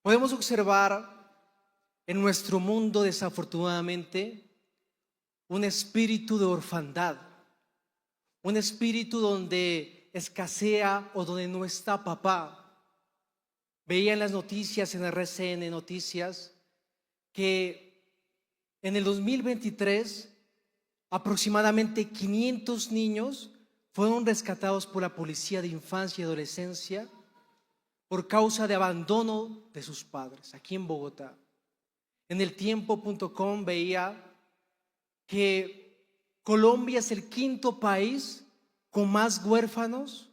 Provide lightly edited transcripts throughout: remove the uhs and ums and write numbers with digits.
Podemos observar en nuestro mundo, desafortunadamente, un espíritu de orfandad, un espíritu donde escasea o donde no está papá. Veía en las noticias, en RCN Noticias, que en el 2023 aproximadamente 500 niños fueron rescatados por la Policía de Infancia y Adolescencia por causa de abandono de sus padres, aquí en Bogotá. En el tiempo.com veía que Colombia es el quinto país con más huérfanos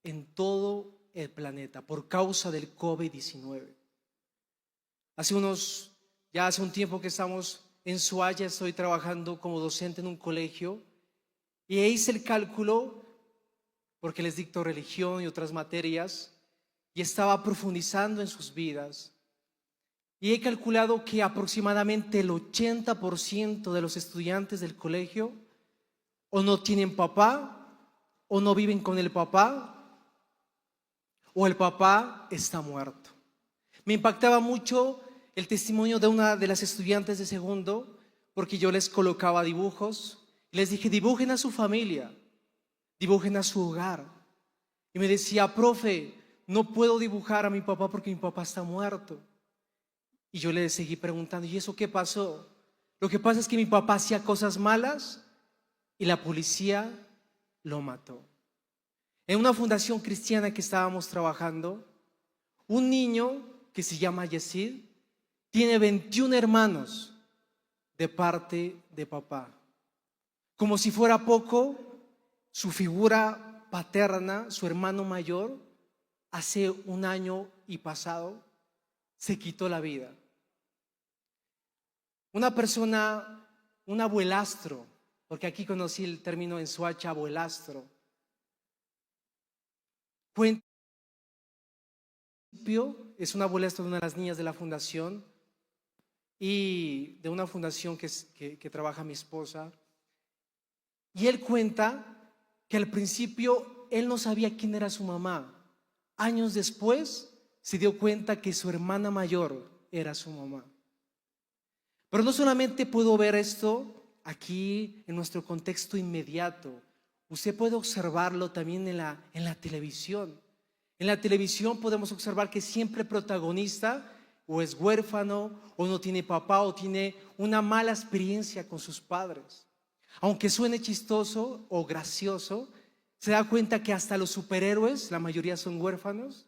en todo el planeta por causa del COVID-19. Hace un tiempo que estamos en Suaya, estoy trabajando como docente en un colegio y hice el cálculo porque les dicto religión y otras materias y estaba profundizando en sus vidas. Y he calculado que aproximadamente el 80% de los estudiantes del colegio o no tienen papá, o no viven con el papá, o el papá está muerto. Me impactaba mucho el testimonio de una de las estudiantes de segundo, porque yo les colocaba dibujos y les dije: dibujen a su familia, dibujen a su hogar. Y me decía: profe, no puedo dibujar a mi papá porque mi papá está muerto. Y yo le seguí preguntando: ¿y eso qué pasó? Lo que pasa es que mi papá hacía cosas malas y la policía lo mató. En una fundación cristiana que estábamos trabajando, un niño que se llama Yesid tiene 21 hermanos de parte de papá. Como si fuera poco, su figura paterna, su hermano mayor, hace un año y pasado, se quitó la vida. Una persona, un abuelastro, porque aquí conocí el término en Soacha, abuelastro, cuenta, es un abuelastro de una de las niñas de la fundación y de una fundación que trabaja mi esposa. Y él cuenta que al principio él no sabía quién era su mamá. Años después se dio cuenta que su hermana mayor era su mamá. Pero no solamente puedo ver esto aquí en nuestro contexto inmediato. Usted puede observarlo también en la televisión. En la televisión podemos observar que siempre el protagonista o es huérfano o no tiene papá o tiene una mala experiencia con sus padres. Aunque suene chistoso o gracioso, se da cuenta que hasta los superhéroes, la mayoría son huérfanos.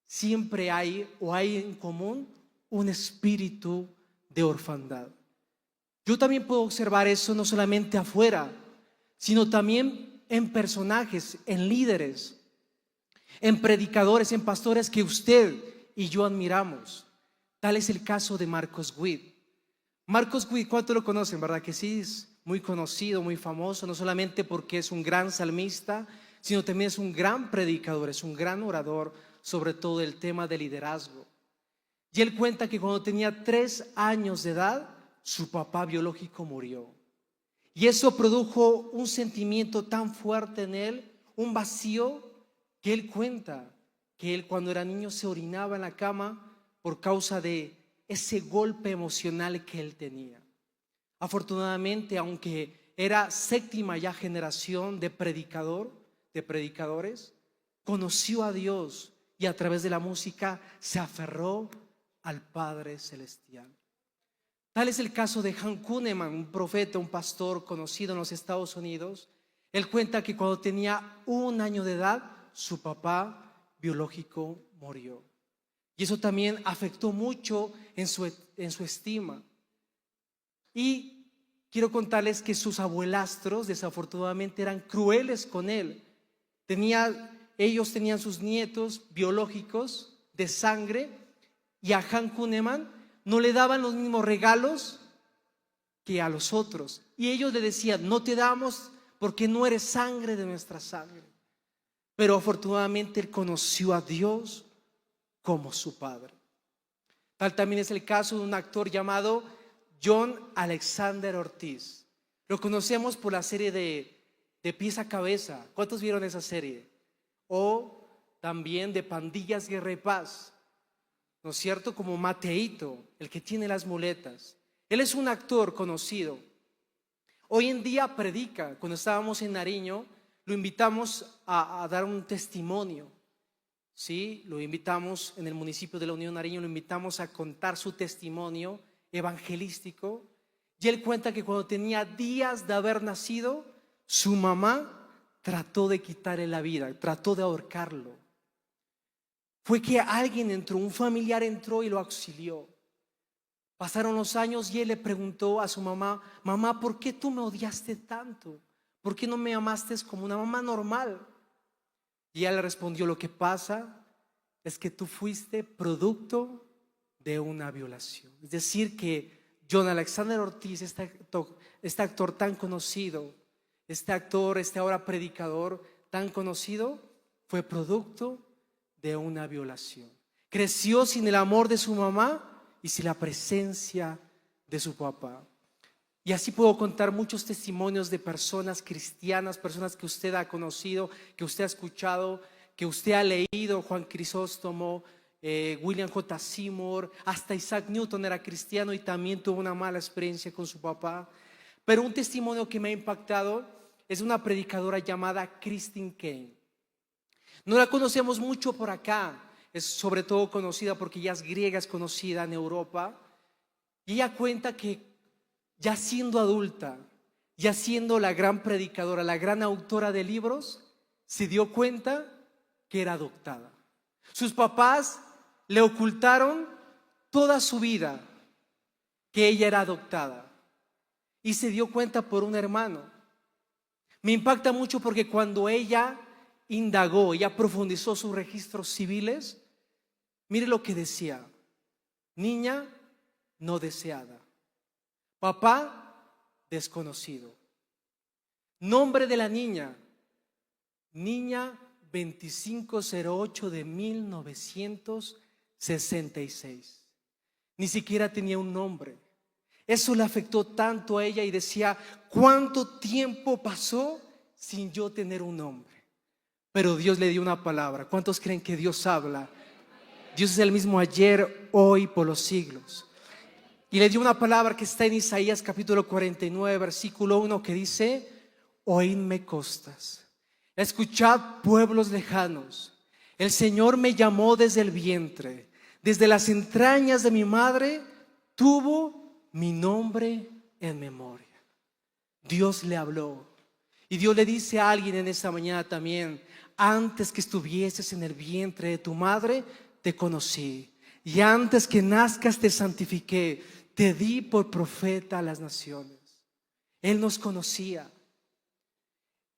Siempre hay en común un espíritu de orfandad. Yo también puedo observar eso no solamente afuera, sino también en personajes, en líderes, en predicadores, en pastores que usted y yo admiramos. Tal es el caso de Marcos Witt. Marcos Witt, ¿cuántos lo conocen? ¿Verdad que sí? Es muy conocido, muy famoso, no solamente porque es un gran salmista, sino también es un gran predicador, es un gran orador sobre todo el tema de liderazgo. Y él cuenta que cuando tenía 3 años de edad, su papá biológico murió. Y eso produjo un sentimiento tan fuerte en él, un vacío, que él cuenta que él cuando era niño se orinaba en la cama por causa de ese golpe emocional que él tenía. Afortunadamente, aunque era séptima ya generación de predicadores, conoció a Dios y a través de la música se aferró al Padre Celestial. Tal es el caso de Hank Kunneman, un profeta, un pastor conocido en los Estados Unidos. Él cuenta que cuando tenía 1 año de edad, su papá biológico murió. Y eso también afectó mucho en su estima. Y quiero contarles que sus abuelastros desafortunadamente eran crueles con él. Ellos tenían sus nietos biológicos de sangre y a Hank Kunneman no le daban los mismos regalos que a los otros. Y ellos le decían: no te damos porque no eres sangre de nuestra sangre. Pero afortunadamente él conoció a Dios como su padre. Tal también es el caso de un actor llamado John Alexander Ortiz. Lo conocemos por la serie de Pies a Cabeza. ¿Cuántos vieron esa serie? O también de Pandillas, Guerra y Paz, ¿no es cierto? Como Mateito, el que tiene las muletas. Él es un actor conocido. Hoy en día predica. Cuando estábamos en Nariño, lo invitamos a dar un testimonio. ¿Sí? Lo invitamos en el municipio de la Unión Nariño, lo invitamos a contar su testimonio evangelístico. Y él cuenta que cuando tenía días de haber nacido, su mamá trató de quitarle la vida, trató de ahorcarlo. Fue que alguien entró, un familiar entró y lo auxilió. Pasaron los años y él le preguntó a su mamá: mamá, ¿por qué tú me odiaste tanto? ¿Por qué no me amaste como una mamá normal? Y ella le respondió: lo que pasa es que tú fuiste producto de una violación. Es decir, que John Alexander Ortiz, este actor tan conocido, este ahora predicador tan conocido, fue producto de una violación. Creció sin el amor de su mamá y sin la presencia de su papá. Y así puedo contar muchos testimonios de personas cristianas, personas que usted ha conocido, que usted ha escuchado, que usted ha leído: Juan Crisóstomo, William J. Seymour, hasta Isaac Newton era cristiano y también tuvo una mala experiencia con su papá. Pero un testimonio que me ha impactado es una predicadora llamada Christine Caine. No la conocemos mucho por acá, es sobre todo conocida porque ella es griega, es conocida en Europa. Y ella cuenta que ya siendo adulta, ya siendo la gran predicadora, la gran autora de libros, se dio cuenta que era adoptada. Sus papás le ocultaron toda su vida que ella era adoptada y se dio cuenta por un hermano. Me impacta mucho porque cuando ella indagó, ella profundizó sus registros civiles, mire lo que decía: niña no deseada, papá desconocido, nombre de la niña, niña 2508 de 1966. Ni siquiera tenía un nombre. Eso le afectó tanto a ella y decía: ¿cuánto tiempo pasó sin yo tener un nombre? Pero Dios le dio una palabra. ¿Cuántos creen que Dios habla? Dios es el mismo ayer, hoy, por los siglos. Y le dio una palabra que está en Isaías capítulo 49, versículo 1, que dice: oídme costas, escuchad pueblos lejanos. El Señor me llamó desde el vientre, desde las entrañas de mi madre tuvo mi nombre en memoria. Dios le habló. Y Dios le dice a alguien en esta mañana también: antes que estuvieses en el vientre de tu madre, te conocí. Y antes que nazcas, te santifiqué. Te di por profeta a las naciones. Él nos conocía.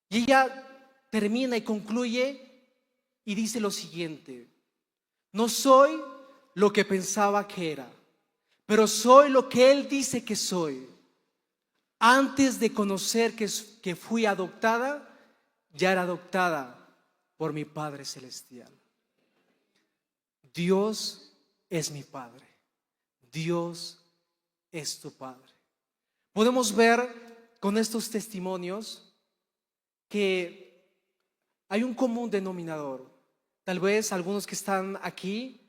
Y ella termina y concluye y dice lo siguiente: no soy lo que pensaba que era, pero soy lo que Él dice que soy. Antes de conocer que fui adoptada, ya era adoptada por mi Padre Celestial. Dios es mi Padre. Dios es tu Padre. Podemos ver con estos testimonios que hay un común denominador. Tal vez algunos que están aquí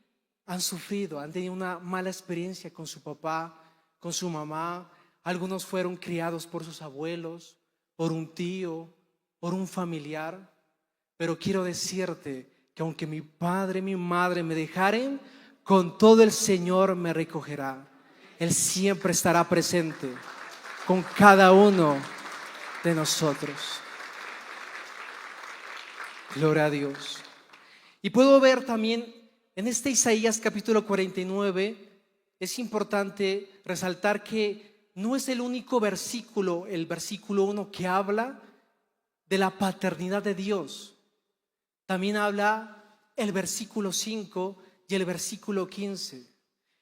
han sufrido, han tenido una mala experiencia con su papá, con su mamá. Algunos fueron criados por sus abuelos, por un tío, por un familiar. Pero quiero decirte que aunque mi padre y mi madre me dejaren, con todo el Señor me recogerá. Él siempre estará presente con cada uno de nosotros. Gloria a Dios. Y puedo ver también en este Isaías capítulo 49, es importante resaltar que no es el único versículo, el versículo 1, que habla de la paternidad de Dios. También habla el versículo 5 y el versículo 15.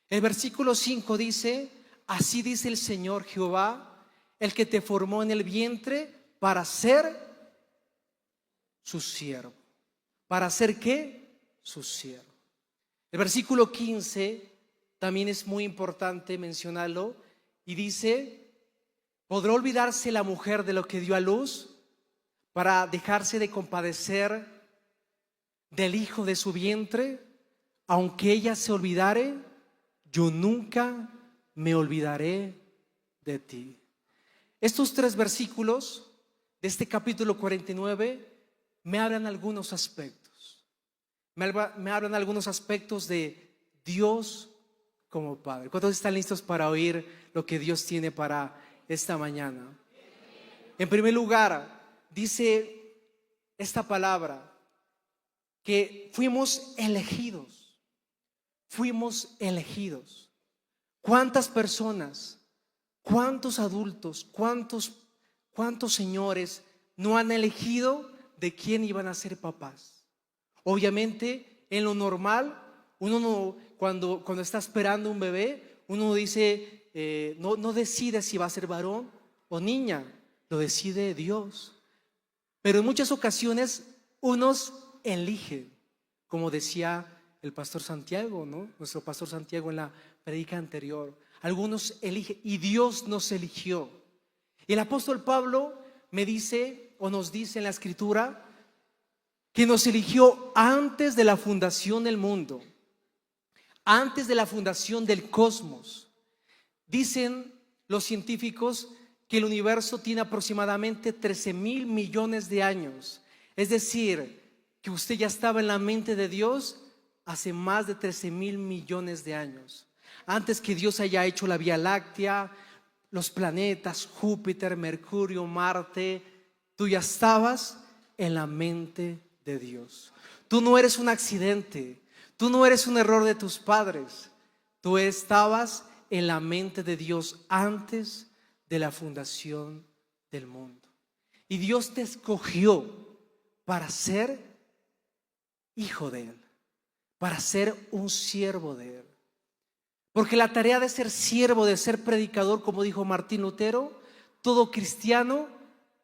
El versículo 5 dice: así dice el Señor Jehová, el que te formó en el vientre para ser su siervo. ¿Para ser qué? Su siervo. El versículo 15 también es muy importante mencionarlo y dice: ¿podrá olvidarse la mujer de lo que dio a luz para dejarse de compadecer del hijo de su vientre, aunque ella se olvidare, yo nunca me olvidaré de ti. Estos 3 versículos de este capítulo 49 me hablan algunos aspectos. Me hablan algunos aspectos de Dios como Padre. ¿Cuántos están listos para oír lo que Dios tiene para esta mañana? En primer lugar, dice esta palabra que fuimos elegidos. Fuimos elegidos. ¿Cuántas personas, cuántos adultos, cuántos señores no han elegido de quién iban a ser papás? Obviamente, en lo normal, uno no, cuando está esperando un bebé, uno dice, no decide si va a ser varón o niña, lo decide Dios. Pero en muchas ocasiones unos eligen, como decía el pastor Santiago, ¿no? Nuestro pastor Santiago en la predica anterior. Algunos eligen y Dios nos eligió. Y el apóstol Pablo me dice o nos dice en la escritura que nos eligió antes de la fundación del mundo, antes de la fundación del cosmos. Dicen los científicos que el universo tiene aproximadamente 13,000 millones de años. Es decir, que usted ya estaba en la mente de Dios hace más de 13,000 millones de años. Antes que Dios haya hecho la Vía Láctea, los planetas, Júpiter, Mercurio, Marte, tú ya estabas en la mente de Dios. Tú no eres un accidente, tú no eres un error de tus padres, tú estabas en la mente de Dios antes de la fundación del mundo. Y Dios te escogió para ser hijo de Él, para ser un siervo de Él. Porque la tarea de ser siervo, de ser predicador, como dijo Martín Lutero, todo cristiano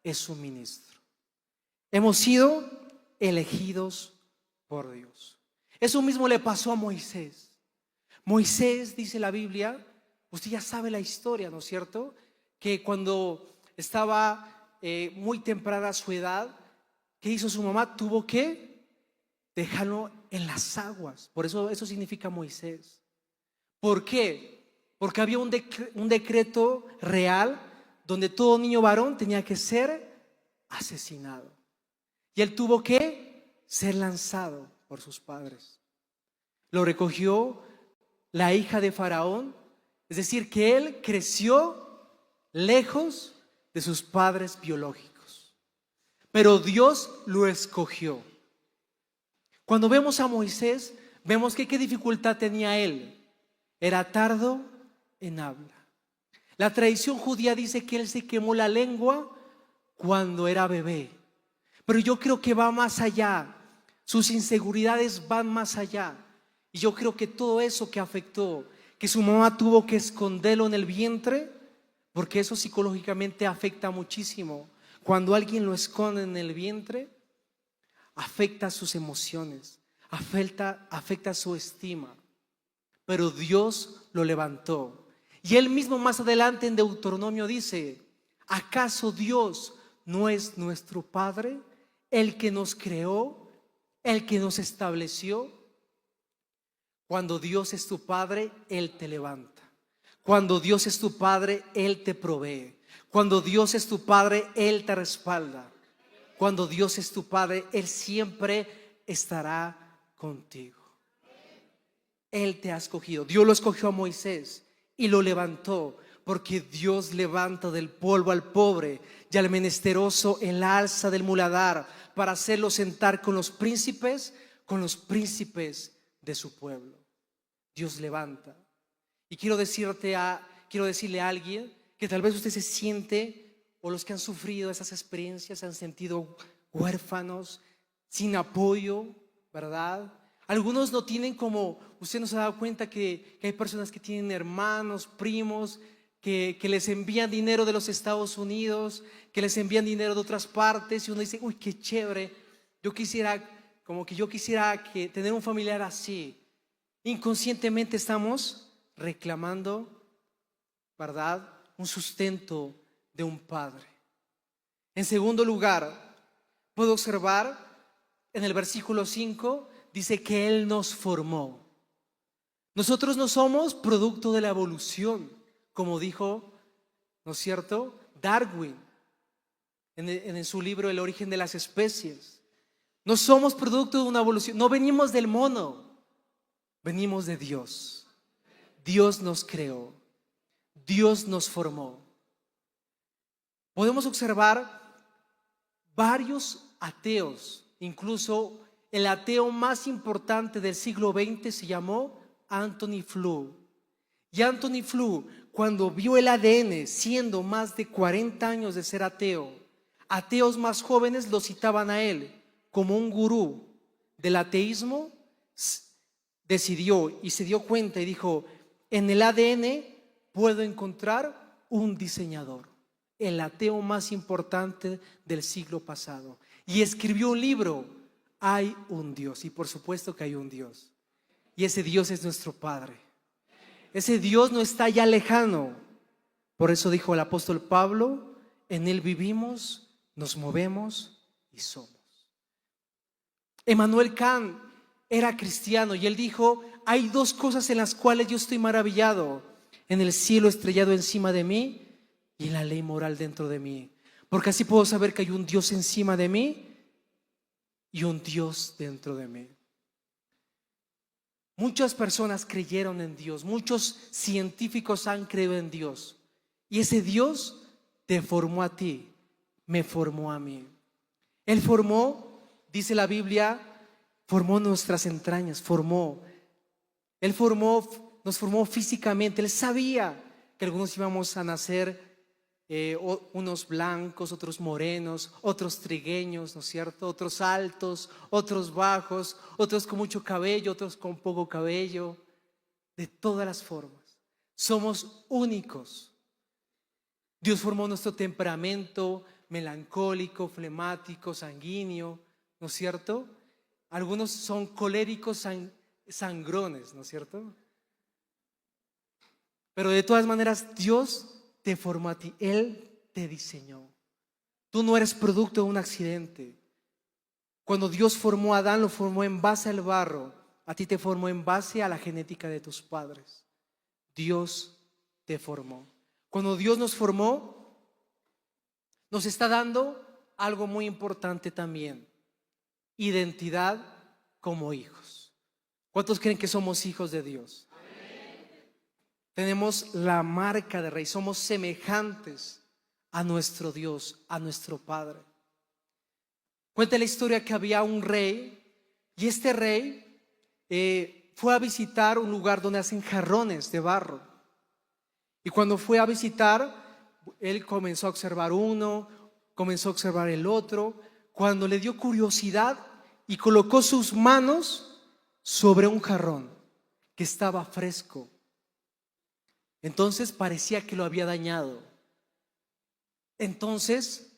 es un ministro. Hemos sido elegidos por Dios. Eso mismo le pasó a Moisés. Moisés, dice la Biblia, usted ya sabe la historia, ¿no es cierto? Que cuando estaba muy temprana su edad, ¿qué hizo su mamá? Tuvo que dejarlo en las aguas. Por eso significa Moisés. ¿Por qué? Porque había un decreto real donde todo niño varón tenía que ser asesinado. Y él tuvo que ser lanzado por sus padres. Lo recogió la hija de Faraón, es decir, que él creció lejos de sus padres biológicos. Pero Dios lo escogió. Cuando vemos a Moisés, vemos que qué dificultad tenía él. Era tardo en habla. La tradición judía dice que él se quemó la lengua cuando era bebé. Pero yo creo que va más allá. Sus inseguridades van más allá. Y yo creo que todo eso que afectó, que su mamá tuvo que esconderlo en el vientre, porque eso psicológicamente afecta muchísimo. Cuando alguien lo esconde en el vientre, afecta sus emociones, afecta su estima. Pero Dios lo levantó. Y él mismo más adelante en Deuteronomio dice: ¿acaso Dios no es nuestro Padre, el que nos creó, el que nos estableció? Cuando Dios es tu Padre, Él te levanta. Cuando Dios es tu Padre, Él te provee. Cuando Dios es tu Padre, Él te respalda. Cuando Dios es tu Padre, Él siempre estará contigo. Él te ha escogido. Dios lo escogió a Moisés y lo levantó, porque Dios levanta del polvo al pobre y al menesteroso en la alza del muladar, para hacerlo sentar con los príncipes de su pueblo. Dios levanta. Y quiero decirle a alguien que tal vez usted se siente, o los que han sufrido esas experiencias se han sentido huérfanos, sin apoyo, ¿verdad? Algunos no tienen, como usted no se ha dado cuenta que hay personas que tienen hermanos, primos, que les envían dinero de los Estados Unidos, que les envían dinero de otras partes, y uno dice: uy, qué chévere, yo quisiera tener un familiar así. Inconscientemente estamos reclamando, ¿verdad?, un sustento de un padre. En segundo lugar, puedo observar en el versículo 5 dice que Él nos formó. Nosotros no somos producto de la evolución, como dijo, ¿no es cierto?, Darwin en su libro El origen de las especies. No somos producto de una evolución, no venimos del mono, venimos de Dios. Dios nos creó, Dios nos formó. Podemos observar varios ateos, incluso el ateo más importante del siglo XX se llamó Anthony Flew. Y Anthony Flew, cuando vio el ADN, siendo más de 40 años de ser ateo, ateos más jóvenes lo citaban a él como un gurú del ateísmo. Decidió y se dio cuenta y dijo: en el ADN puedo encontrar un diseñador, el ateo más importante del siglo pasado. Y escribió un libro: Hay un Dios. Y por supuesto que hay un Dios. Y ese Dios es nuestro Padre. Ese Dios no está ya lejano. Por eso dijo el apóstol Pablo: en Él vivimos, nos movemos y somos. Emmanuel Kant era cristiano y él dijo: hay dos cosas en las cuales yo estoy maravillado: en el cielo estrellado encima de mí y en la ley moral dentro de mí. Porque así puedo saber que hay un Dios encima de mí y un Dios dentro de mí. Muchas personas creyeron en Dios, muchos científicos han creído en Dios, y ese Dios te formó a ti, me formó a mí. Él formó, dice la Biblia, formó nuestras entrañas, Él nos formó físicamente. Él sabía que algunos íbamos a nacer, unos blancos, otros morenos, otros trigueños, ¿no es cierto?, otros altos, otros bajos, otros con mucho cabello, otros con poco cabello, de todas las formas. Somos únicos. Dios formó nuestro temperamento melancólico, flemático, sanguíneo, ¿no es cierto? Algunos son coléricos, sangrones, ¿no es cierto? Pero de todas maneras Dios te formó a ti, Él te diseñó. Tú no eres producto de un accidente. Cuando Dios formó a Adán, lo formó en base al barro. A ti te formó en base a la genética de tus padres. Dios te formó. Cuando Dios nos formó, nos está dando algo muy importante también: identidad como hijos. ¿Cuántos creen que somos hijos de Dios? Tenemos la marca de rey, somos semejantes a nuestro Dios, a nuestro Padre. Cuenta la historia que había un rey, y este rey fue a visitar un lugar donde hacen jarrones de barro. Y cuando fue a visitar, él comenzó a observar uno, comenzó a observar el otro, cuando le dio curiosidad y colocó sus manos sobre un jarrón que estaba fresco. Entonces parecía que lo había dañado. Entonces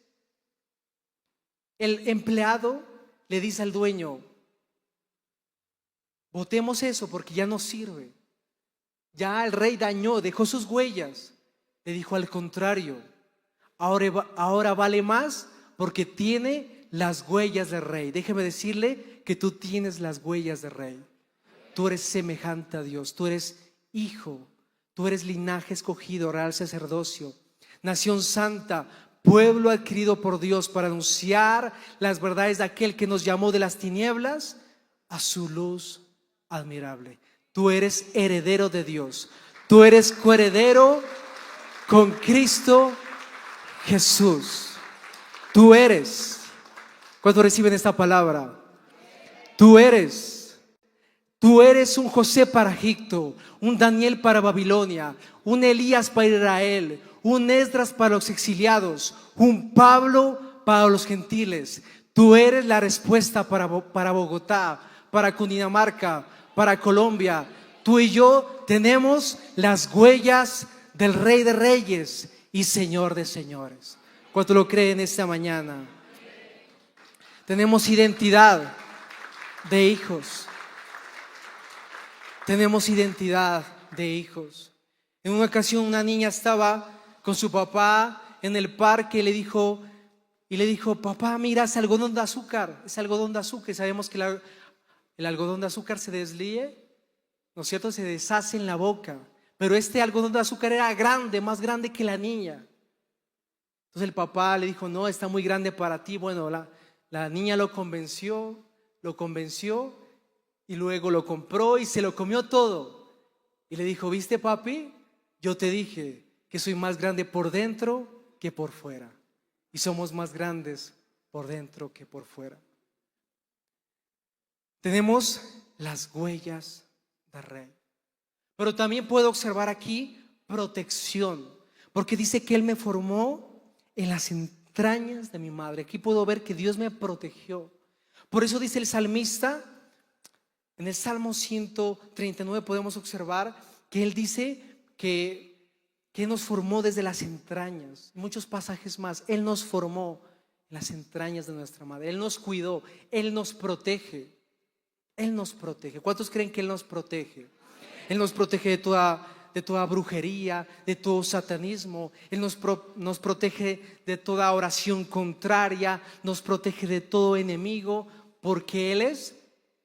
el empleado le dice al dueño: botemos eso porque ya no sirve. Ya el rey dañó, dejó sus huellas. Le dijo: al contrario, ahora vale más porque tiene las huellas del rey. Déjeme decirle que tú tienes las huellas del rey. Tú eres semejante a Dios, tú eres hijo. Tú eres linaje escogido, real sacerdocio, nación santa, pueblo adquirido por Dios para anunciar las verdades de aquel que nos llamó de las tinieblas a su luz admirable. Tú eres heredero de Dios. Tú eres coheredero con Cristo Jesús. Tú eres. ¿Cuántos reciben esta palabra? Tú eres un José para Egipto, un Daniel para Babilonia, un Elías para Israel, un Esdras para los exiliados, un Pablo para los gentiles. Tú eres la respuesta para Bogotá, para Cundinamarca, para Colombia. Tú y yo tenemos las huellas del Rey de Reyes y Señor de Señores. ¿Cuánto lo creen esta mañana? Tenemos identidad de hijos. Tenemos identidad de hijos. En una ocasión una niña estaba con su papá en el parque y le dijo: y le dijo: papá, mira, es algodón de azúcar, es algodón de azúcar. Y sabemos que el algodón de azúcar se deslíe, ¿no es cierto? Se deshace en la boca. Pero este algodón de azúcar era grande, más grande que la niña. Entonces el papá le dijo: no, está muy grande para ti. Bueno, la niña lo convenció y luego lo compró y se lo comió todo. Y le dijo: ¿viste, papi? Yo te dije que soy más grande por dentro que por fuera. Y somos más grandes por dentro que por fuera. Tenemos las huellas del rey. Pero también puedo observar aquí protección, porque dice que Él me formó en las entrañas de mi madre. Aquí puedo ver que Dios me protegió. Por eso dice el salmista, en el Salmo 139 podemos observar que Él dice que nos formó desde las entrañas. Muchos pasajes más. Él nos formó en las entrañas de nuestra madre. Él nos cuidó, Él nos protege. Él nos protege. ¿Cuántos creen que Él nos protege? Él nos protege de toda brujería, de todo satanismo. Él nos protege de toda oración contraria, nos protege de todo enemigo, porque Él es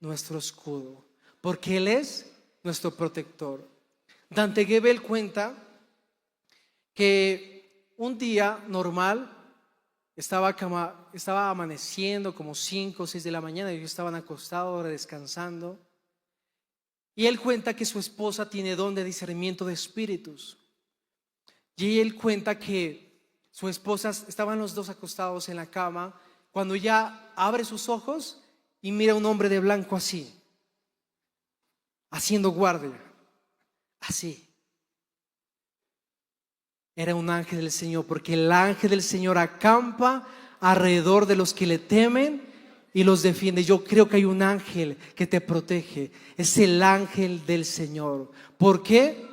nuestro escudo, porque Él es nuestro protector. Dante Gebel cuenta que un día normal estaba amaneciendo como 5 o 6 de la mañana, y ellos estaban acostados descansando. Y él cuenta que su esposa tiene don de discernimiento de espíritus. Y él cuenta que su esposa, estaban los dos acostados en la cama, cuando ya abre sus ojos y mira a un hombre de blanco así, haciendo guardia, así. Era un ángel del Señor, porque el ángel del Señor acampa alrededor de los que le temen y los defiende. Yo creo que hay un ángel que te protege. Es el ángel del Señor. ¿Por qué?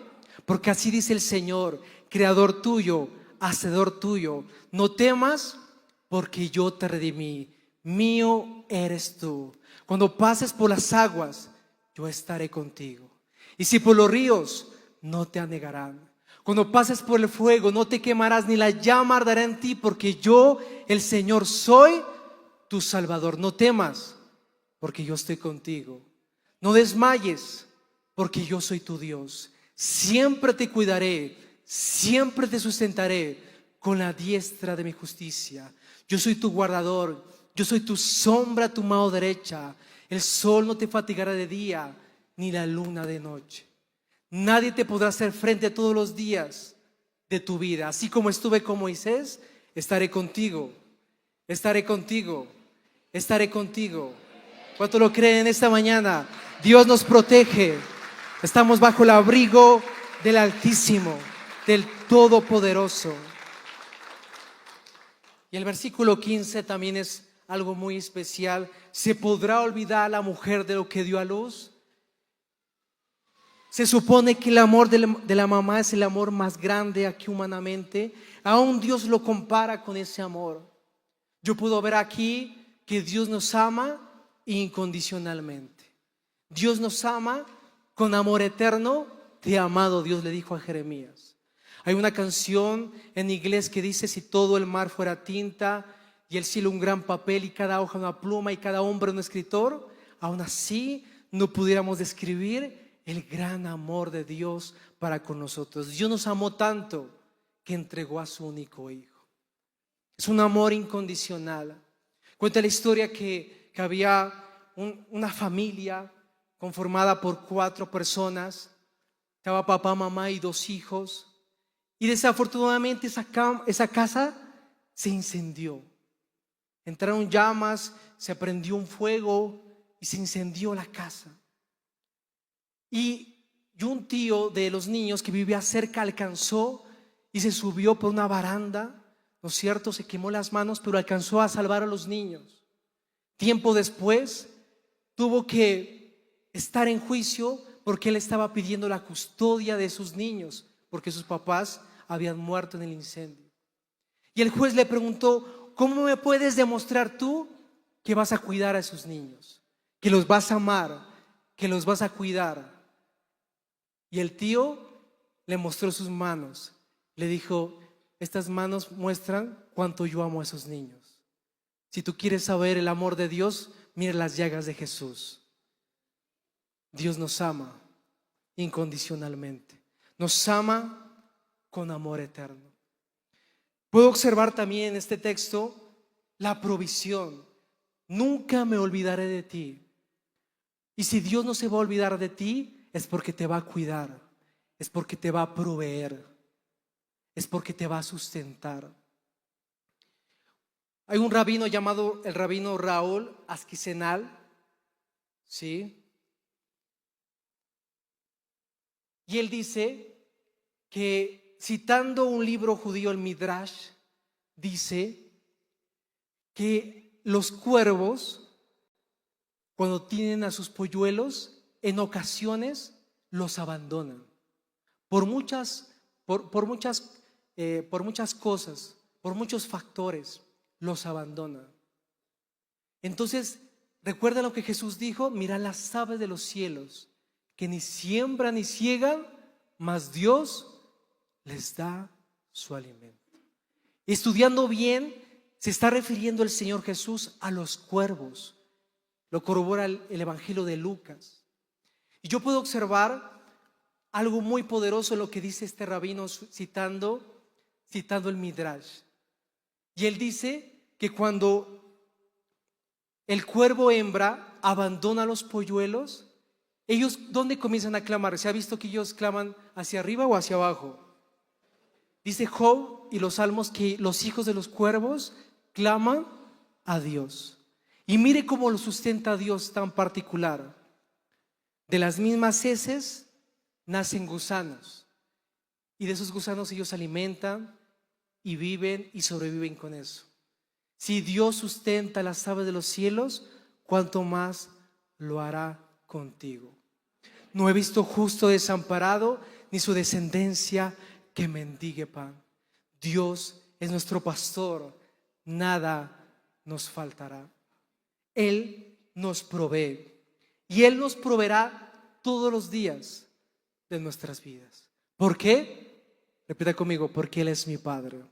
Porque así dice el Señor: creador tuyo, hacedor tuyo, no temas, porque yo te redimí. Mío eres tú. Cuando pases por las aguas, yo estaré contigo. Y si por los ríos, no te anegarán. Cuando pases por el fuego, no te quemarás, ni la llama arderá en ti, porque yo, el Señor, soy tu Salvador. No temas, porque yo estoy contigo. No desmayes, porque yo soy tu Dios. Siempre te cuidaré, siempre te sustentaré con la diestra de mi justicia. Yo soy tu guardador, yo soy tu sombra a tu mano derecha. El sol no te fatigará de día, ni la luna de noche. Nadie te podrá hacer frente a todos los días de tu vida. Así como estuve con Moisés, estaré contigo. Estaré contigo. Estaré contigo. ¿Cuánto lo creen esta mañana? Dios nos protege. Estamos bajo el abrigo del Altísimo, del Todopoderoso. Y el versículo 15 también es algo muy especial. ¿Se podrá olvidar la mujer de lo que dio a luz? Se supone que el amor de la mamá es el amor más grande aquí humanamente. Aún Dios lo compara con ese amor. Yo puedo ver aquí que Dios nos ama incondicionalmente. Dios nos ama con amor eterno. Te he amado, Dios le dijo a Jeremías. Hay una canción en inglés que dice: si todo el mar fuera tinta y el cielo un gran papel y cada hoja una pluma y cada hombre un escritor, aún así no pudiéramos describir el gran amor de Dios para con nosotros. Dios nos amó tanto que entregó a su único hijo. Es un amor incondicional. Cuenta la historia que había una familia conformada por 4 personas. Estaba papá, mamá y 2 hijos. Y desafortunadamente esa casa se incendió. Entraron llamas, se prendió un fuego y se incendió la casa. Y un tío de los niños que vivía cerca alcanzó y se subió por una baranda, ¿no es cierto? Se quemó las manos, pero alcanzó a salvar a los niños. Tiempo después tuvo que estar en juicio porque él estaba pidiendo la custodia de sus niños, porque sus papás habían muerto en el incendio. Y el juez le preguntó: ¿cómo me puedes demostrar tú que vas a cuidar a esos niños? Que los vas a amar, que los vas a cuidar. Y el tío le mostró sus manos. Le dijo: estas manos muestran cuánto yo amo a esos niños. Si tú quieres saber el amor de Dios, mira las llagas de Jesús. Dios nos ama incondicionalmente. Nos ama con amor eterno. Puedo observar también en este texto la provisión. Nunca me olvidaré de ti. Y si Dios no se va a olvidar de ti, es porque te va a cuidar, es porque te va a proveer, es porque te va a sustentar. Hay un rabino llamado el rabino Raúl Asquisenal, ¿sí? Y él dice que, citando un libro judío, el Midrash, dice que los cuervos, cuando tienen a sus polluelos, en ocasiones los abandonan por muchas cosas, por muchos factores, los abandonan. Entonces, recuerda lo que Jesús dijo: mira las aves de los cielos, que ni siembran ni ciegan, mas Dios les da su alimento. Estudiando bien, se está refiriendo el Señor Jesús a los cuervos. Lo corrobora el Evangelio de Lucas. Y yo puedo observar algo muy poderoso en lo que dice este rabino citando el Midrash. Y él dice que cuando el cuervo hembra abandona los polluelos, ellos, ¿dónde comienzan a clamar? ¿Se ha visto que ellos claman hacia arriba o hacia abajo? Dice Job y los salmos que los hijos de los cuervos claman a Dios. Y mire cómo lo sustenta Dios tan particular. De las mismas heces nacen gusanos, y de esos gusanos ellos se alimentan y viven y sobreviven con eso. Si Dios sustenta las aves de los cielos, ¿cuánto más lo hará contigo? No he visto justo desamparado, ni su descendencia que mendigue pan. Dios es nuestro pastor, nada nos faltará. Él nos provee, y Él nos proveerá todos los días de nuestras vidas. ¿Por qué? Repita conmigo: porque Él es mi Padre.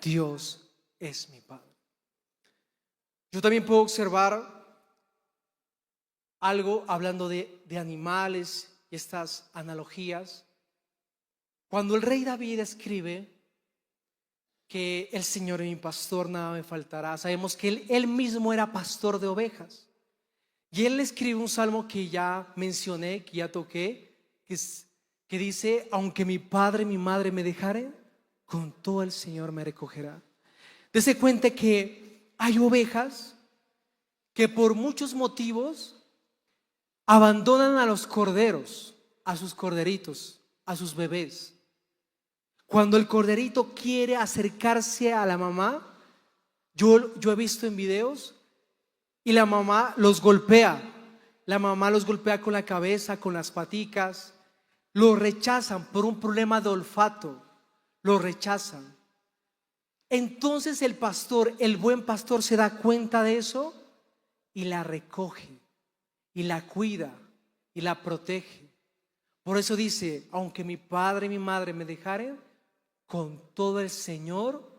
Dios es mi Padre. Yo también puedo observar algo hablando de animales y estas analogías. Cuando el rey David escribe que el Señor es mi pastor, nada me faltará, sabemos que él mismo era pastor de ovejas. Y él escribe un salmo que ya mencioné, que ya toqué, que dice: aunque mi padre y mi madre me dejaren, con todo el Señor me recogerá. Dese cuenta que hay ovejas que por muchos motivos abandonan a los corderos, a sus corderitos, a sus bebés. Cuando el corderito quiere acercarse a la mamá, yo he visto en videos, y la mamá los golpea. La mamá los golpea con la cabeza, con las paticas. Los rechazan por un problema de olfato. Los rechazan. Entonces el pastor, el buen pastor, se da cuenta de eso y la recoge, y la cuida, y la protege. Por eso dice: aunque mi padre y mi madre me dejaren, con todo el Señor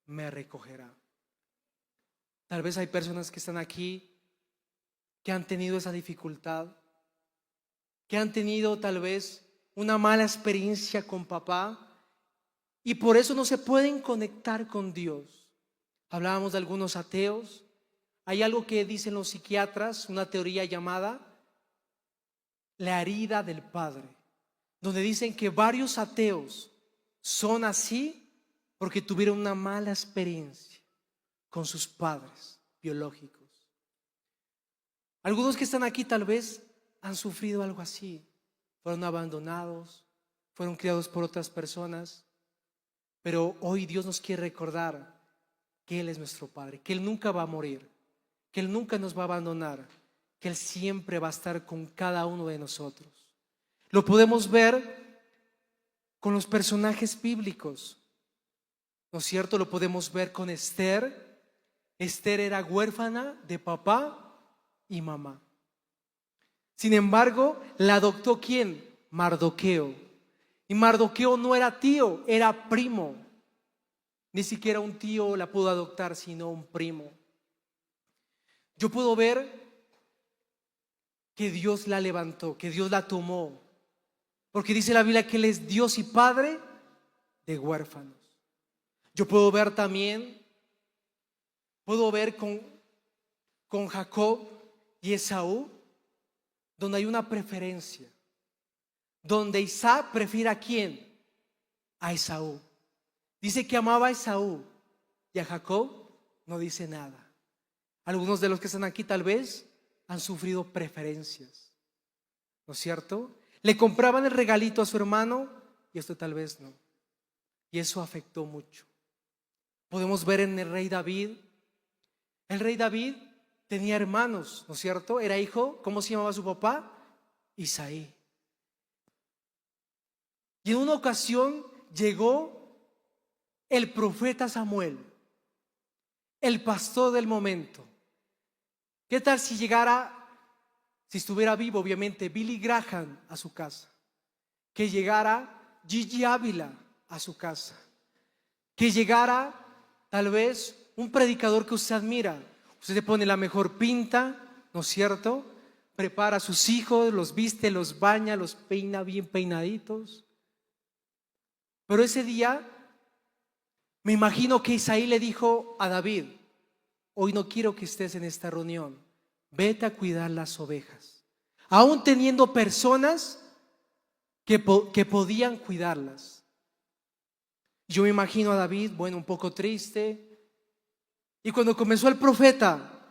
me recogerá. Tal vez hay personas que están aquí que han tenido esa dificultad, que han tenido tal vez una mala experiencia con papá, y por eso no se pueden conectar con Dios. Hablábamos de algunos ateos. Hay algo que dicen los psiquiatras, una teoría llamada la herida del padre, donde dicen que varios ateos son así porque tuvieron una mala experiencia con sus padres biológicos. Algunos que están aquí tal vez han sufrido algo así, fueron abandonados, fueron criados por otras personas, pero hoy Dios nos quiere recordar que Él es nuestro Padre, que Él nunca va a morir, que Él nunca nos va a abandonar, que Él siempre va a estar con cada uno de nosotros. Lo podemos ver con los personajes bíblicos, ¿no es cierto? Lo podemos ver con Esther. Esther era huérfana de papá y mamá. Sin embargo, la adoptó ¿quién? Mardoqueo. Y Mardoqueo no era tío, era primo. Ni siquiera un tío la pudo adoptar, sino un primo. Yo puedo ver que Dios la levantó, que Dios la tomó, porque dice la Biblia que Él es Dios y Padre de huérfanos. Yo puedo ver también, con Jacob y Esaú, donde hay una preferencia, donde Isaac prefiere ¿a quién? A Esaú. Dice que amaba a Esaú y a Jacob no dice nada. Algunos de los que están aquí tal vez han sufrido preferencias, ¿no es cierto? Le compraban el regalito a su hermano y esto tal vez no. Y eso afectó mucho. Podemos ver en el rey David. El rey David tenía hermanos, ¿no es cierto? Era hijo, ¿cómo se llamaba su papá? Isaí. Y en una ocasión llegó el profeta Samuel, el pastor del momento. ¿Qué tal si llegara, si estuviera vivo obviamente, Billy Graham a su casa? Que llegara Gigi Ávila a su casa. Que llegara tal vez un predicador que usted admira. Usted se pone la mejor pinta, ¿no es cierto? Prepara a sus hijos, los viste, los baña, los peina bien peinaditos. Pero ese día me imagino que Isaí le dijo a David: hoy no quiero que estés en esta reunión, vete a cuidar las ovejas. Aún teniendo personas que podían cuidarlas. Yo me imagino a David, bueno, un poco triste. Y cuando comenzó el profeta,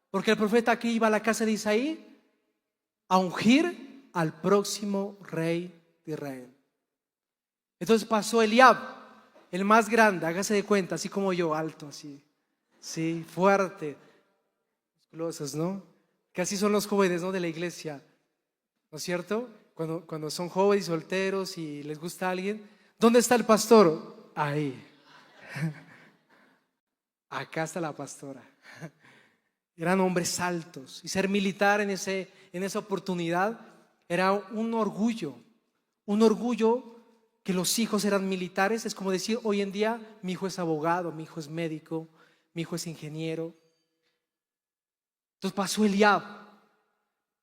porque el profeta aquí iba a la casa de Isaí a ungir al próximo rey de Israel. Entonces pasó Eliab, el más grande, hágase de cuenta, así como yo, alto, así, sí, fuerte, musculosos, ¿no? Que así son los jóvenes, ¿no? De la iglesia, ¿no es cierto? Cuando son jóvenes, solteros y les gusta alguien, ¿dónde está el pastor? Ahí. Acá está la pastora. Eran hombres altos y ser militar en esa oportunidad era un orgullo que los hijos eran militares. Es como decir hoy en día: mi hijo es abogado, mi hijo es médico, mi hijo es ingeniero. Entonces pasó Eliab,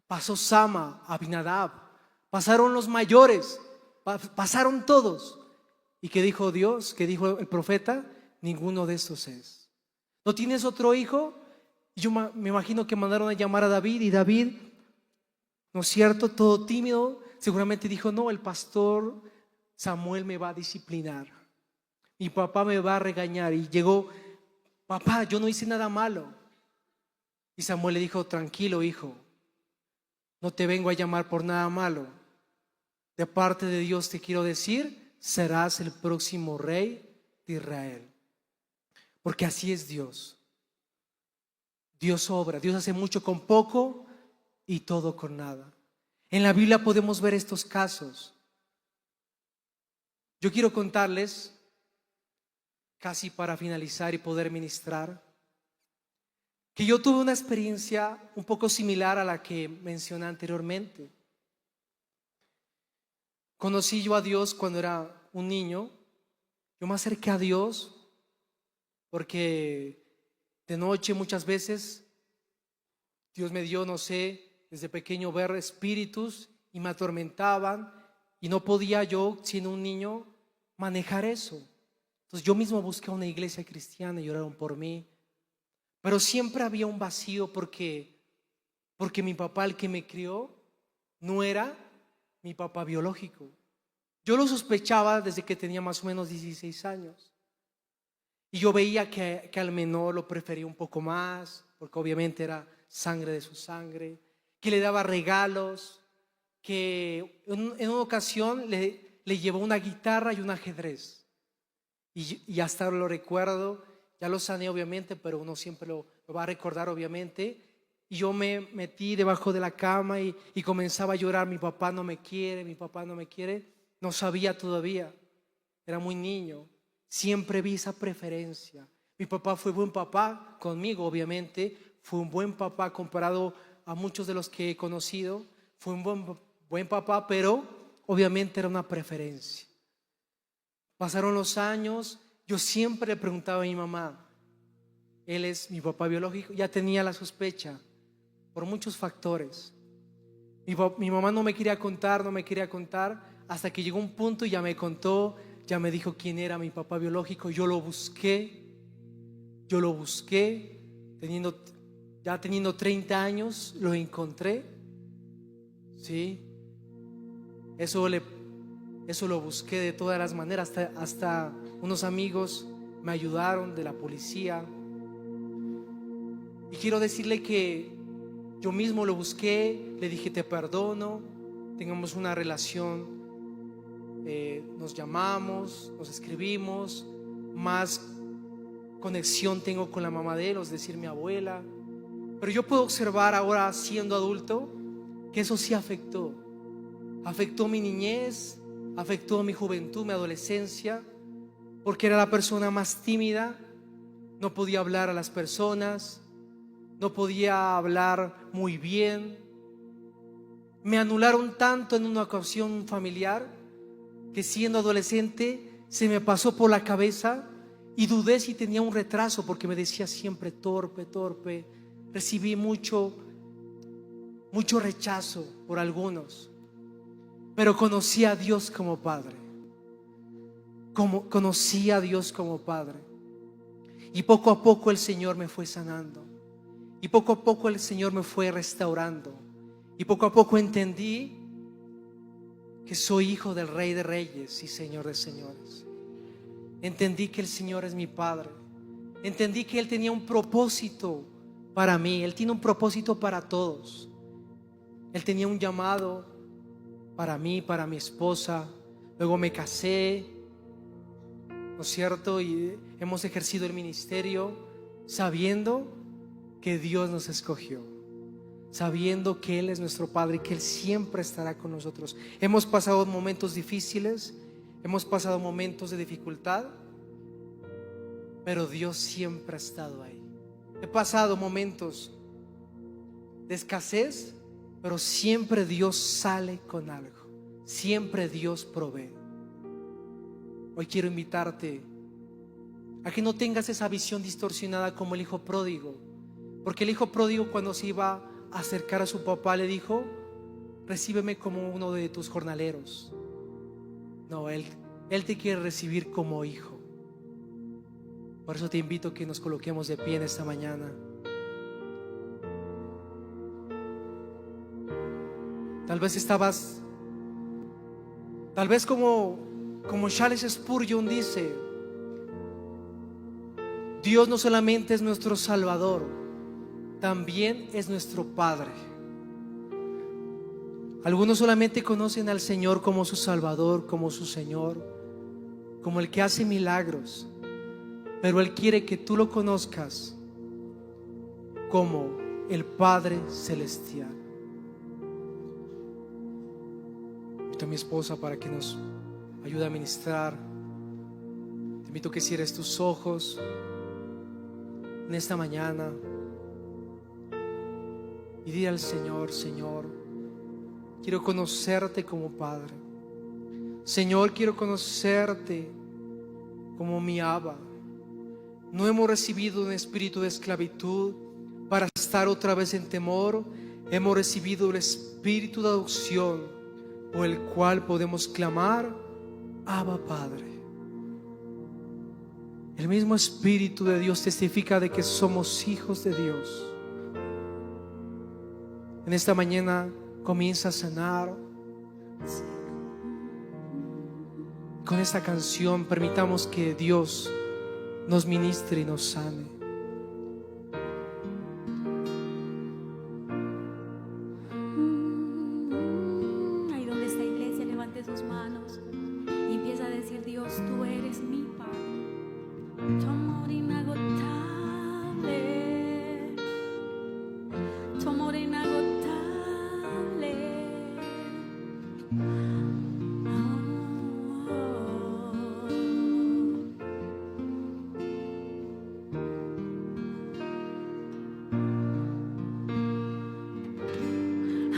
pasó Sama, Abinadab, pasaron los mayores, pasaron todos. ¿Y qué dijo Dios? ¿Qué dijo el profeta? Ninguno de estos es. ¿No tienes otro hijo? Yo me imagino que mandaron a llamar a David, y David, ¿no es cierto?, todo tímido, seguramente dijo: no, el pastor Samuel me va a disciplinar, mi papá me va a regañar. Y llegó: papá, yo no hice nada malo. Y Samuel le dijo: tranquilo, hijo, no te vengo a llamar por nada malo. De parte de Dios te quiero decir: serás el próximo rey de Israel. Porque así es Dios. Dios obra, Dios hace mucho con poco y todo con nada. En la Biblia podemos ver estos casos. Yo quiero contarles, casi para finalizar y poder ministrar, que yo tuve una experiencia un poco similar a la que mencioné anteriormente. Conocí yo a Dios cuando era un niño. Yo me acerqué a Dios porque de noche muchas veces Dios me dio, no sé, desde pequeño ver espíritus y me atormentaban, y no podía yo, siendo un niño, manejar eso. Entonces yo mismo busqué una iglesia cristiana y oraron por mí, pero siempre había un vacío porque mi papá, el que me crió, no era mi papá biológico. Yo lo sospechaba desde que tenía más o menos 16 años. Y yo veía que al menor lo prefería un poco más, porque obviamente era sangre de su sangre, que le daba regalos, que en una ocasión le llevó una guitarra y un ajedrez. Y hasta ahora lo recuerdo, ya lo sané obviamente, pero uno siempre lo va a recordar obviamente. Y yo me metí debajo de la cama y comenzaba a llorar: mi papá no me quiere, mi papá no me quiere. No sabía todavía, era muy niño. Siempre vi esa preferencia. Mi papá fue buen papá conmigo, obviamente. Fue un buen papá comparado a muchos de los que he conocido. Fue un buen papá, pero obviamente era una preferencia. Pasaron los años, Yo siempre le preguntaba a mi mamá, él es mi papá biológico. Ya tenía la sospecha por muchos factores. Mi mamá no me quería contar, hasta que llegó un punto y ya me contó, ya me dijo quién era mi papá biológico. Yo lo busqué, teniendo 30 años, lo encontré. Sí, eso lo busqué de todas las maneras, hasta unos amigos me ayudaron de la policía. Y quiero decirle que yo mismo lo busqué, le dije te perdono, tengamos una relación, nos llamamos, nos escribimos, más conexión tengo con la mamá de él, es decir, mi abuela. Pero yo puedo observar ahora, siendo adulto, que eso sí afectó mi niñez, afectó mi juventud, mi adolescencia, porque era la persona más tímida, no podía hablar a las personas, no podía hablar muy bien. Me anularon tanto en una ocasión familiar que siendo adolescente se me pasó por la cabeza y dudé si tenía un retraso, porque me decía siempre torpe. Recibí mucho rechazo por algunos, pero conocí a Dios como Padre. Conocí a Dios como Padre. Y poco a poco el Señor me fue sanando. Y poco a poco el Señor me fue restaurando. Y poco a poco entendí que soy hijo del Rey de Reyes y Señor de Señores. Entendí que el Señor es mi Padre. Entendí que Él tenía un propósito para mí. Él tiene un propósito para todos. Él tenía un llamado para mí, para mi esposa. Luego me casé, ¿no es cierto? Y hemos ejercido el ministerio sabiendo que Dios nos escogió, sabiendo que Él es nuestro Padre y que Él siempre estará con nosotros. Hemos pasado momentos difíciles, hemos pasado momentos de dificultad, pero Dios siempre ha estado ahí. He pasado momentos de escasez, pero siempre Dios sale con algo, siempre Dios provee. Hoy quiero invitarte a que no tengas esa visión distorsionada como el hijo pródigo, porque el hijo pródigo, cuando se iba a acercar a su papá, le dijo: recíbeme como uno de tus jornaleros. No, él te quiere recibir como hijo. Por eso te invito a que nos coloquemos de pie en esta mañana. Tal vez como Charles Spurgeon dice, Dios no solamente es nuestro Salvador, también es nuestro Padre. Algunos solamente conocen al Señor como su Salvador, como su Señor, como el que hace milagros, pero Él quiere que tú lo conozcas como el Padre Celestial. Invito a mi esposa para que nos ayude a ministrar. Te invito a que cierres tus ojos en esta mañana y dile al Señor: Señor, quiero conocerte como Padre. Señor, quiero conocerte como mi Abba. No hemos recibido un espíritu de esclavitud para estar otra vez en temor. Hemos recibido el espíritu de adopción, por el cual podemos clamar: Abba, Padre. El mismo Espíritu de Dios testifica de que somos hijos de Dios. En esta mañana comienza a sanar. Con esta canción permitamos que Dios nos ministre y nos sane. Ahí donde está, iglesia, levante sus manos y empieza a decir: Dios, tú eres mi Padre. Tu amor inagotable, tu amor inagotable.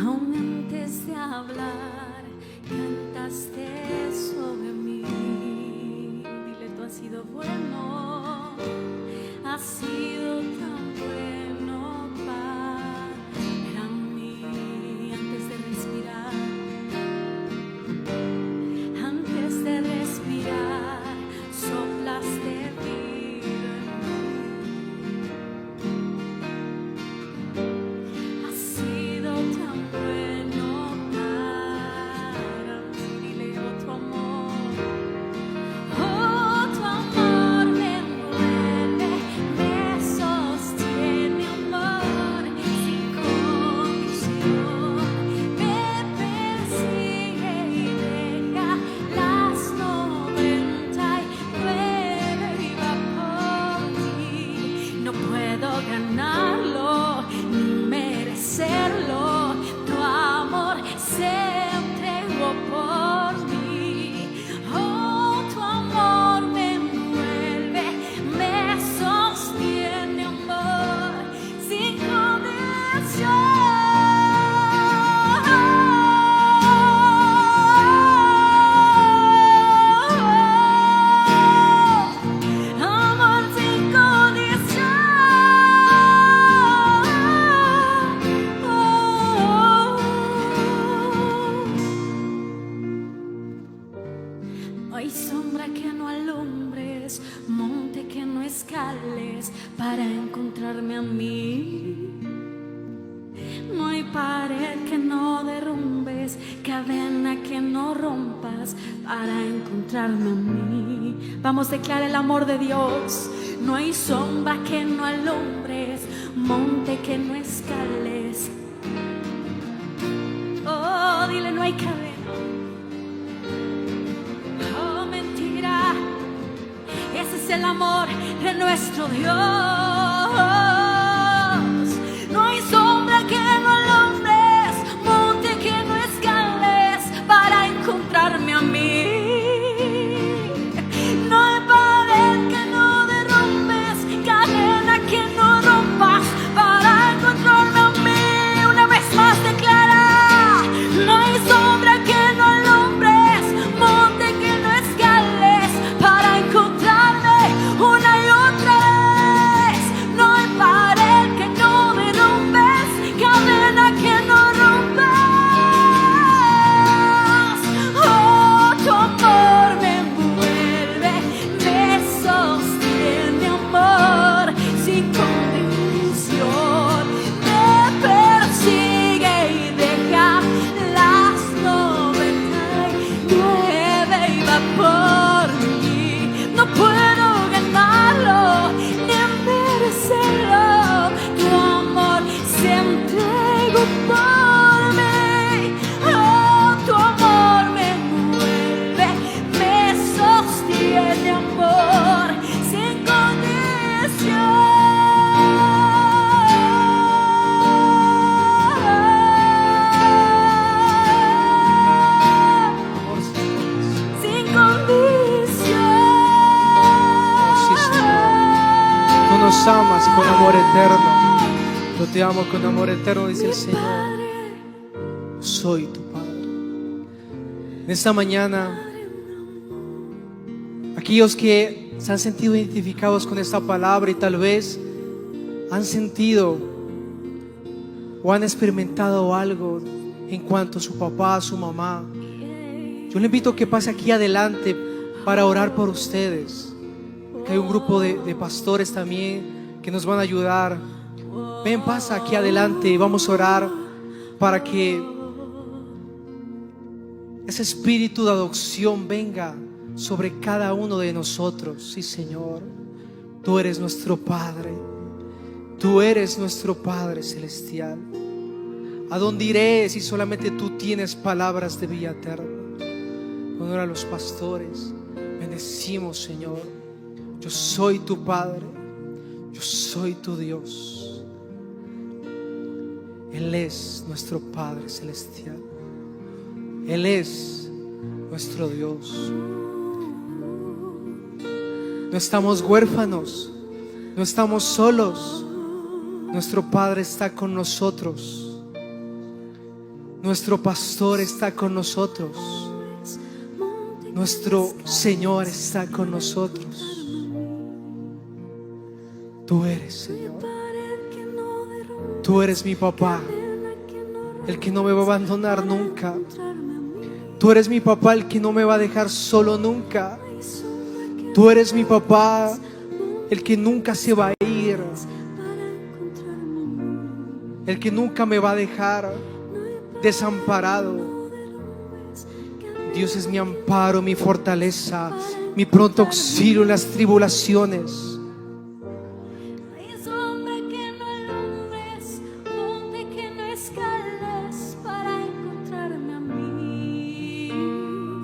Aún antes de hablar, cantaste sobre mí. Dile tú sido bueno, ha sido tan bueno para mí. Antes de respirar, soplaste vida en mí. Ha sido tan bueno para mí. Dile, oh, tu amor me envuelve, me sostiene, amor, sin condición, me persigue y deja las 99 y va por mí. No puedo ganarlo ni merecerlo, tu amor se entregó por mí. Oh, tu amor me envuelve, me sostiene, amor, sin condición. Amor sin condición. No hay sombra que no alumbres, monte que no escales para encontrarme a mí. No hay pared que no derrumbes, cadena que no rompas para encontrarme a mí. Vamos, declara el amor de Dios. No hay sombra que no alumbres, monte que no escales. Oh, dile, no hay cadena. Oh, mentira. Ese es el amor de nuestro Dios. No hay sombra que no alumbres, monte que no escales para encontrarme a mí. No hay pared que no derrumbes, cadena que no rompas para encontrarme a mí. Una vez más declara, no hay sombra que no alumbres, monte que no escales para encontrarme una y otra vez. No hay pared que no derrumbes, cadena que no rompas. Oh, tu amor me envuelve, me sostiene, amor, sin condición, me persigue y deja las 99 y va por mí. No puedo ganarlo ni merecerlo, tu amor se entregó por mí. Oh, tu amor me envuelve, me sostiene, amor, sin condición. Sin condición. Tú nos amas con amor eterno. Yo te amo con amor eterno, dice el Señor. Soy tu Padre. En esta mañana, aquellos que se han sentido identificados con esta palabra y tal vez han sentido o han experimentado algo en cuanto a su papá, a su mamá, yo le invito a que pase aquí adelante para orar por ustedes. Que hay un grupo de pastores también que nos van a ayudar. Ven, pasa aquí adelante y vamos a orar para que ese espíritu de adopción venga sobre cada uno de nosotros. Sí, Señor, tú eres nuestro Padre, tú eres nuestro Padre celestial. ¿A dónde iré si solamente tú tienes palabras de vida eterna? Honor a los pastores, bendecimos, Señor. Yo soy tu Padre, yo soy tu Dios. Él es nuestro Padre celestial, Él es nuestro Dios. No estamos huérfanos, no estamos solos. Nuestro Padre está con nosotros, nuestro pastor está con nosotros. Nuestro Señor está con nosotros. Tú eres, Señor. Tú eres mi papá, el que no me va a abandonar nunca. Tú eres mi papá, el que no me va a dejar solo nunca. Tú eres mi papá, el que nunca se va a ir, el que nunca me va a dejar desamparado. Dios es mi amparo, mi fortaleza, mi pronto auxilio en las tribulaciones.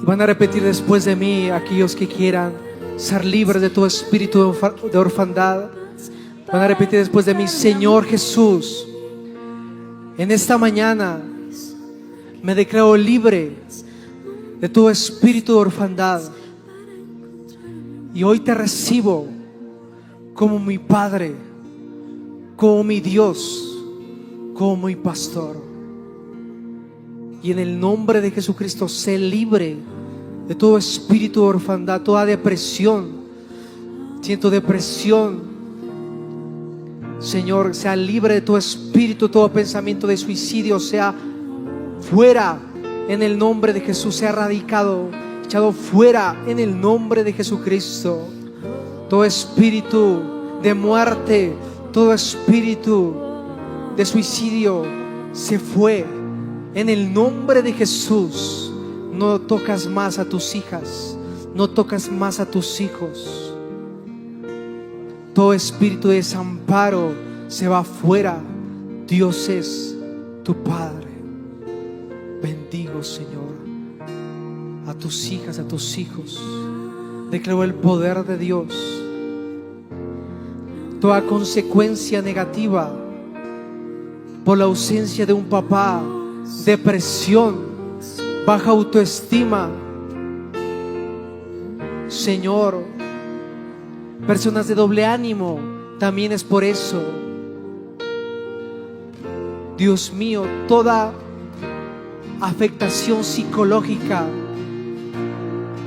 Van a repetir después de mí aquellos que quieran ser libres de todo espíritu de orfandad. Van a repetir después de mí: Señor Jesús, en esta mañana me declaro libre de todo espíritu de orfandad y hoy te recibo como mi Padre, como mi Dios, como mi pastor. Y en el nombre de Jesucristo, sé libre de todo espíritu de orfandad, toda depresión. Siento depresión. Señor, sea libre de todo espíritu, todo pensamiento de suicidio, sea fuera en el nombre de Jesús, sea erradicado, echado fuera en el nombre de Jesucristo. Todo espíritu de muerte, todo espíritu de suicidio se fue en el nombre de Jesús. No tocas más a tus hijas, no tocas más a tus hijos. Todo espíritu de desamparo se va fuera. Dios es tu Padre. Bendigo, Señor, a tus hijas, a tus hijos. Declaro el poder de Dios. Toda consecuencia negativa por la ausencia de un papá, depresión, baja autoestima, Señor, personas de doble ánimo, también es por eso. Dios mío, toda afectación psicológica,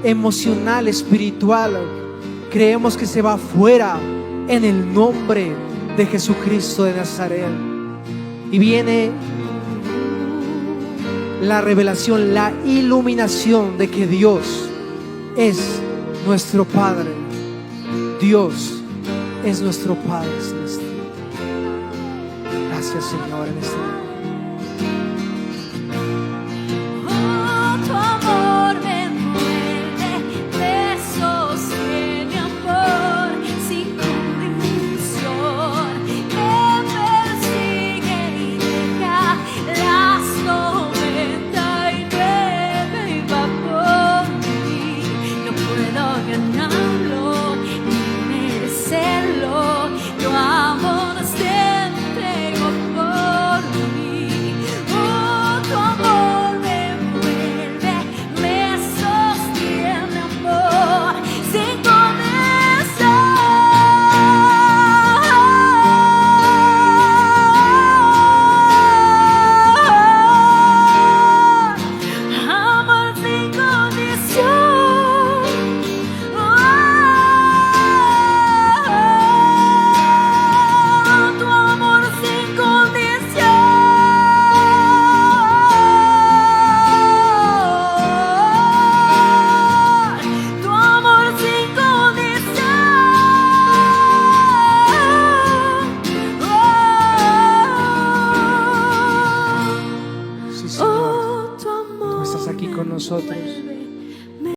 emocional, espiritual, creemos que se va fuera en el nombre de Jesucristo de Nazaret. Y viene la revelación, la iluminación de que Dios es nuestro Padre. Dios es nuestro Padre celestial. Gracias, Señor, en este momento. Tu amor me envuelve, me sostiene, amor sin condición, me persigue y deja las 99 y va por mí. No puedo ganarlo ni merecerlo, tu amor se entregó por mí. Oh, tu amor me envuelve, me sostiene, amor sin condición. Amor sin condición. Tu amor sin condición. Tu amor sin condición. Sí, Señor, Oh, tu amor tú estás aquí con nosotros. me